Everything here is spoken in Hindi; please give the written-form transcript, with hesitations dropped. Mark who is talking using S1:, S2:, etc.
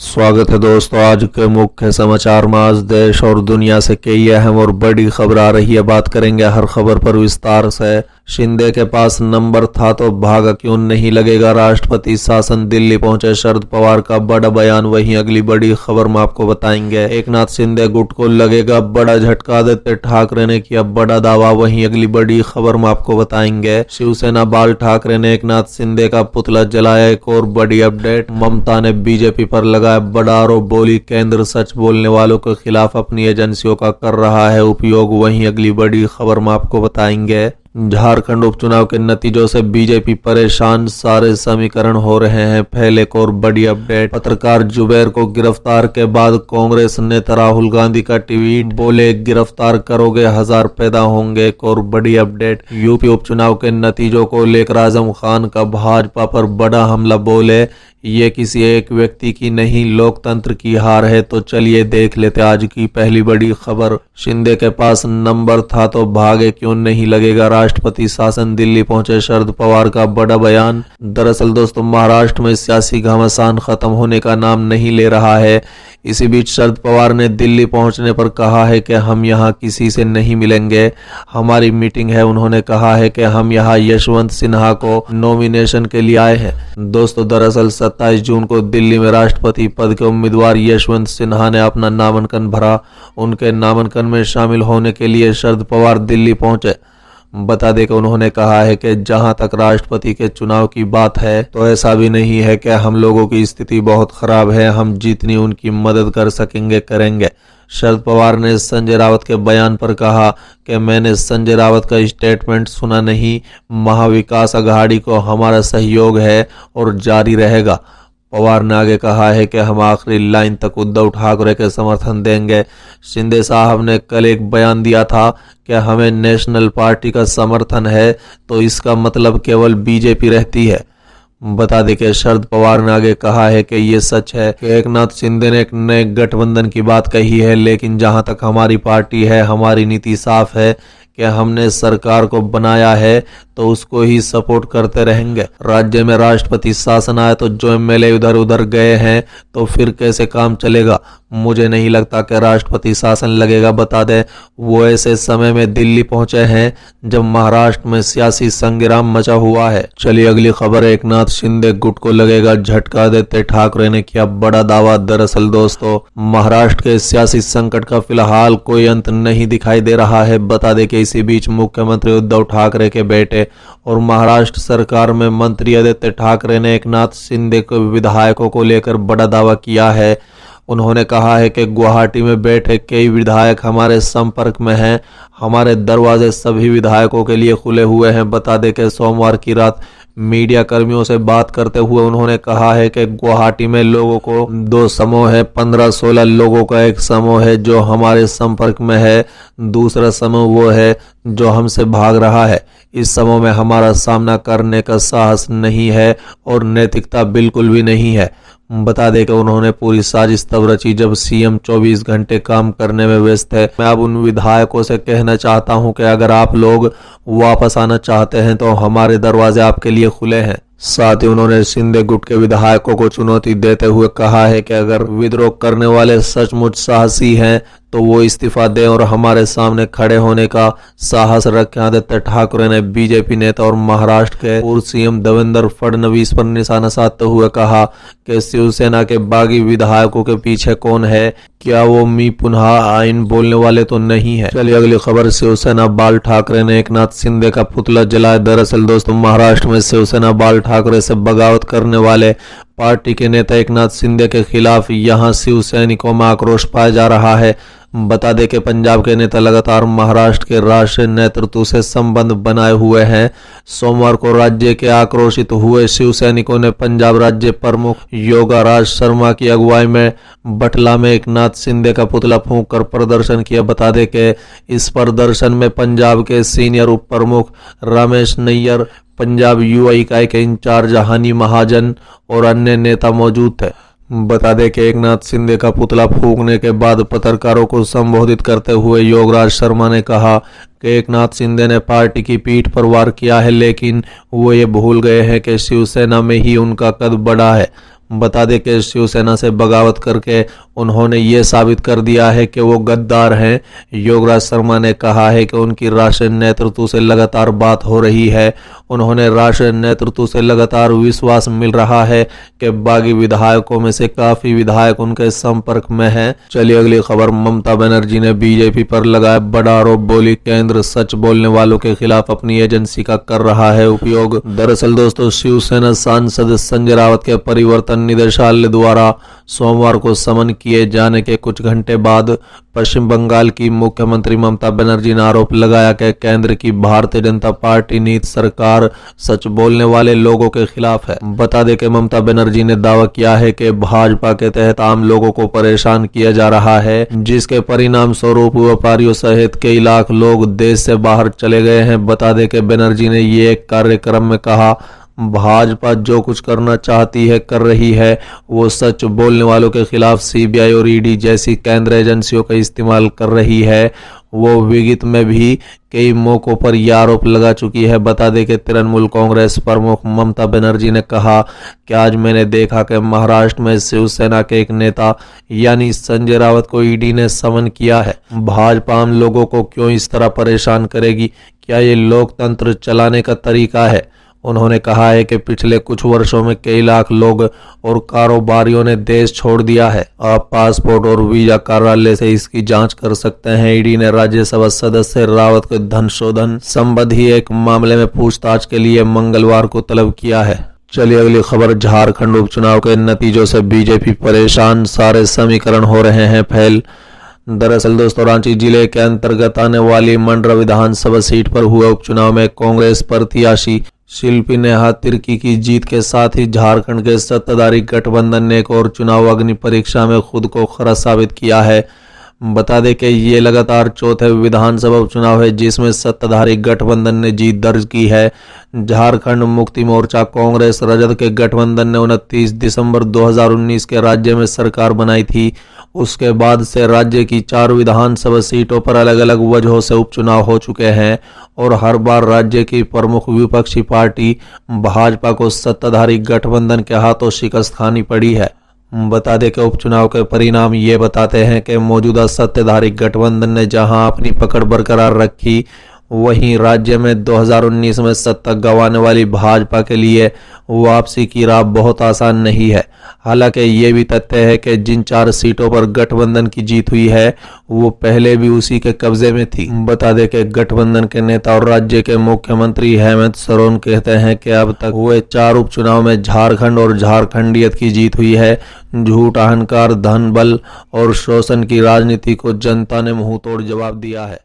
S1: स्वागत है दोस्तों। आज के मुख्य समाचार में आज देश और दुनिया से कई अहम और बड़ी खबर आ रही है। बात करेंगे हर खबर पर विस्तार से। शिंदे के पास नंबर था तो भागा क्यों नहीं लगेगा राष्ट्रपति शासन। दिल्ली पहुंचे शरद पवार का बड़ा बयान। वहीं अगली बड़ी खबर में आपको बताएंगे एकनाथ शिंदे गुट को लगेगा बड़ा झटका। आदित्य ठाकरे ने किया बड़ा दावा। वहीं अगली बड़ी खबर में आपको बताएंगे शिवसेना बाल ठाकरे ने एकनाथ शिंदे का पुतला जलाया। एक और बड़ी अपडेट, ममता ने बीजेपी पर लगाया बड़ा आरोप। बोली केंद्र सच बोलने वालों के खिलाफ अपनी एजेंसियों का कर रहा है उपयोग। वहीं अगली बड़ी खबर में आपको बताएंगे झारखंड उपचुनाव के नतीजों से बीजेपी परेशान, सारे समीकरण हो रहे हैं फेल। एक और बड़ी अपडेट, पत्रकार जुबैर को गिरफ्तार के बाद कांग्रेस नेता राहुल गांधी का ट्वीट। बोले गिरफ्तार करोगे हजार पैदा होंगे। एक और बड़ी अपडेट, यूपी उपचुनाव के नतीजों को लेकर आजम खान का भाजपा पर बड़ा हमला। बोले ये किसी एक व्यक्ति की नहीं लोकतंत्र की हार है। तो चलिए देख लेते आज की पहली बड़ी खबर। शिंदे के पास नंबर था तो भागे क्यों नहीं लगेगा राष्ट्रपति शासन। दिल्ली पहुंचे शरद पवार का बड़ा बयान। दरअसल दोस्तों महाराष्ट्र में सियासी घमासान खत्म होने का नाम नहीं ले रहा है। इसी बीच शरद पवार ने दिल्ली पहुंचने पर कहा है कि हम यहां किसी से नहीं मिलेंगे, हमारी मीटिंग है। उन्होंने कहा है कि हम यहां यशवंत सिन्हा को नॉमिनेशन के लिए आए हैं। दोस्तों दरअसल 27 जून को दिल्ली में राष्ट्रपति पद के उम्मीदवार यशवंत सिन्हा ने अपना नामांकन भरा। उनके नामांकन में शामिल होने के लिए शरद पवार दिल्ली पहुंचे। बता दें कि उन्होंने कहा है कि जहां तक राष्ट्रपति के चुनाव की बात है तो ऐसा भी नहीं है कि हम लोगों की स्थिति बहुत खराब है, हम जितनी उनकी मदद कर सकेंगे करेंगे। शरद पवार ने संजय रावत के बयान पर कहा कि मैंने संजय रावत का स्टेटमेंट सुना नहीं, महाविकास अघाड़ी को हमारा सहयोग है और जारी रहेगा। पवार ने आगे कहा है कि हम आखिरी लाइन तक उद्धव ठाकरे के समर्थन देंगे। शिंदे साहब ने कल एक बयान दिया था कि हमें नेशनल पार्टी का समर्थन है तो इसका मतलब केवल बीजेपी रहती है। बता दें कि शरद पवार ने आगे कहा है कि ये सच है कि एकनाथ शिंदे ने एक नए गठबंधन की बात कही है, लेकिन जहां तक हमारी पार्टी है हमारी नीति साफ है कि हमने सरकार को बनाया है तो उसको ही सपोर्ट करते रहेंगे। राज्य में राष्ट्रपति शासन आया तो जो एमएलए उधर उधर गए हैं तो फिर कैसे काम चलेगा। मुझे नहीं लगता कि राष्ट्रपति शासन लगेगा। बता दें वो ऐसे समय में दिल्ली पहुंचे हैं जब महाराष्ट्र में सियासी संग्राम मचा हुआ है। चलिए अगली खबर, एकनाथ शिंदे गुट को लगेगा झटका। आदित्य ठाकरे ने किया बड़ा दावा। दरअसल दोस्तों महाराष्ट्र के सियासी संकट का फिलहाल कोई अंत नहीं दिखाई दे रहा है। बता दें कि इसी बीच मुख्यमंत्री उद्धव ठाकरे के बेटे और महाराष्ट्र सरकार में मंत्री आदित्य ठाकरे ने एकनाथ शिंदे को विधायकों को लेकर बड़ा दावा किया है। उन्होंने कहा है कि गुवाहाटी में बैठे कई विधायक हमारे संपर्क में हैं, हमारे दरवाजे सभी विधायकों के लिए खुले हुए हैं। बता दें कि सोमवार की रात मीडिया कर्मियों से बात करते हुए उन्होंने कहा है कि गुवाहाटी में लोगों को दो समूह है, 15-16 लोगों का एक समूह है जो हमारे संपर्क में है, दूसरा समूह वो है जो हमसे भाग रहा है। इस समूह में हमारा सामना करने का साहस नहीं है और नैतिकता बिल्कुल भी नहीं है। बता दें कि उन्होंने पूरी साजिश तब रची जब सीएम 24 घंटे काम करने में व्यस्त है। मैं अब उन विधायकों से कहना चाहता हूं कि अगर आप लोग वापस आना चाहते हैं तो हमारे दरवाजे आपके लिए खुले हैं। साथ ही उन्होंने शिंदे गुट के विधायकों को चुनौती देते हुए कहा है कि अगर विद्रोह करने वाले सचमुच साहसी हैं तो वो इस्तीफा दें और हमारे सामने खड़े होने का साहस रखें। आदित्य ठाकरे ने बीजेपी नेता और महाराष्ट्र के पूर्व सीएम देवेंद्र फडणवीस पर निशाना साधते हुए कहा कि शिवसेना के बागी विधायकों के पीछे कौन है, क्या वो मी पुनः आइन बोलने वाले तो नहीं है। चलिए अगली खबर, शिवसेना बाल ठाकरे ने एकनाथ शिंदे का पुतला जलाया। दरअसल दोस्तों महाराष्ट्र में शिवसेना बाल ठाकरे से बगावत करने वाले पार्टी के नेता एकनाथ शिंदे के खिलाफ यहां शिव सैनिकों में आक्रोश पाया जा रहा है। बता दें कि पंजाब के नेता लगातार महाराष्ट्र के राष्ट्रीय नेतृत्व से संबंध बनाए हुए हैं। सोमवार को राज्य के आक्रोशित हुए शिव सैनिकों ने पंजाब राज्य प्रमुख योगाराज शर्मा की अगुवाई में बटला में एकनाथ शिंदे का पुतला फूंक कर प्रदर्शन किया। बता दें कि इस प्रदर्शन में पंजाब के सीनियर उप प्रमुख रमेश नैयर, पंजाब युवा इकाई के इंचार्ज हानी महाजन और अन्य नेता मौजूद थे। बता दें कि एकनाथ शिंदे का पुतला फूंकने के बाद पत्रकारों को संबोधित करते हुए योगराज शर्मा ने कहा कि एकनाथ शिंदे ने पार्टी की पीठ पर वार किया है, लेकिन वो ये भूल गए हैं कि शिवसेना में ही उनका कद बड़ा है। बता दें कि शिवसेना से बगावत करके उन्होंने ये साबित कर दिया है कि वो गद्दार हैं। योगराज शर्मा ने कहा है कि उनकी राष्ट्रीय नेतृत्व से लगातार बात हो रही है। उन्होंने राष्ट्रीय नेतृत्व से लगातार विश्वास मिल रहा है कि बागी विधायकों में से काफी विधायक उनके संपर्क में हैं। चलिए अगली खबर। ममता बनर्जी ने बीजेपी पर लगाया बड़ा आरोप, बोली केंद्र सच बोलने वालों के खिलाफ अपनी एजेंसी का कर रहा है उपयोग। दरअसल दोस्तों, शिवसेना सांसद संजय राउत के परिवर्तन निदेशालय द्वारा सोमवार को समन किए जाने के कुछ घंटे बाद पश्चिम बंगाल की मुख्यमंत्री ममता बनर्जी ने आरोप लगाया कि केंद्र की भारतीय जनता पार्टी नीति सरकार सच बोलने वाले लोगों के खिलाफ है। बता दें कि ममता बनर्जी ने दावा किया है कि भाजपा के तहत आम लोगों को परेशान किया जा रहा है, जिसके परिणाम स्वरूप व्यापारियों सहित कई लाख लोग देश से बाहर चले गए हैं। बता दें कि बनर्जी ने ये एक कार्यक्रम में कहा, भाजपा जो कुछ करना चाहती है कर रही है। वो सच बोलने वालों के खिलाफ सीबीआई और ईडी जैसी केंद्र एजेंसियों का इस्तेमाल कर रही है। वो विगत में भी कई मौकों पर यह आरोप लगा चुकी है। बता दें कि तृणमूल कांग्रेस प्रमुख ममता बनर्जी ने कहा कि आज मैंने देखा कि महाराष्ट्र में शिवसेना के एक नेता यानी संजय राउत को ईडी ने समन किया है। भाजपा आम लोगों को क्यों इस तरह परेशान करेगी? क्या ये लोकतंत्र चलाने का तरीका है? उन्होंने कहा है कि पिछले कुछ वर्षों में कई लाख लोग और कारोबारियों ने देश छोड़ दिया है। आप पासपोर्ट और वीजा कार्यालय से इसकी जांच कर सकते हैं। ईडी ने राज्यसभा सदस्य रावत को धन शोधन संबंधी एक मामले में पूछताछ के लिए मंगलवार को तलब किया है। चलिए अगली खबर। झारखंड उपचुनाव के नतीजों से बीजेपी परेशान, सारे समीकरण हो रहे हैं फेल। दरअसल दोस्तों, रांची जिले के अंतर्गत आने वाली मंडरा विधानसभा सीट पर हुए उपचुनाव में कांग्रेस प्रत्याशी शिल्पी नेहा तिर्की की जीत के साथ ही झारखंड के सत्ताधारी गठबंधन ने एक और चुनाव अग्नि परीक्षा में खुद को खरा साबित किया है। बता दें कि ये लगातार चौथे विधानसभा उपचुनाव है जिसमें सत्ताधारी गठबंधन ने जीत दर्ज की है। झारखंड मुक्ति मोर्चा कांग्रेस रजत के गठबंधन ने 29 दिसंबर 2019 के राज्य में सरकार बनाई थी। उसके बाद से राज्य की 4 विधानसभा सीटों पर अलग अलग वजहों से उपचुनाव हो चुके हैं और हर बार राज्य की प्रमुख विपक्षी पार्टी भाजपा को सत्ताधारी गठबंधन के हाथों शिकस्त खानी पड़ी है। बता दें कि उपचुनाव के परिणाम ये बताते हैं कि मौजूदा सत्ताधारी गठबंधन ने जहां अपनी पकड़ बरकरार रखी, वहीं राज्य में 2019 में सत्ता गंवाने वाली भाजपा के लिए वापसी की राह बहुत आसान नहीं है। हालांकि ये भी तथ्य है कि जिन 4 सीटों पर गठबंधन की जीत हुई है वो पहले भी उसी के कब्जे में थी। बता दें कि गठबंधन के नेता और राज्य के मुख्यमंत्री हेमंत सोरेन कहते हैं कि अब तक हुए 4 उपचुनाव में झारखंड और झारखंडियत की जीत हुई है। झूठ, अहंकार, धन बल और शोषण की राजनीति को जनता ने मुंह तोड़ जवाब दिया है।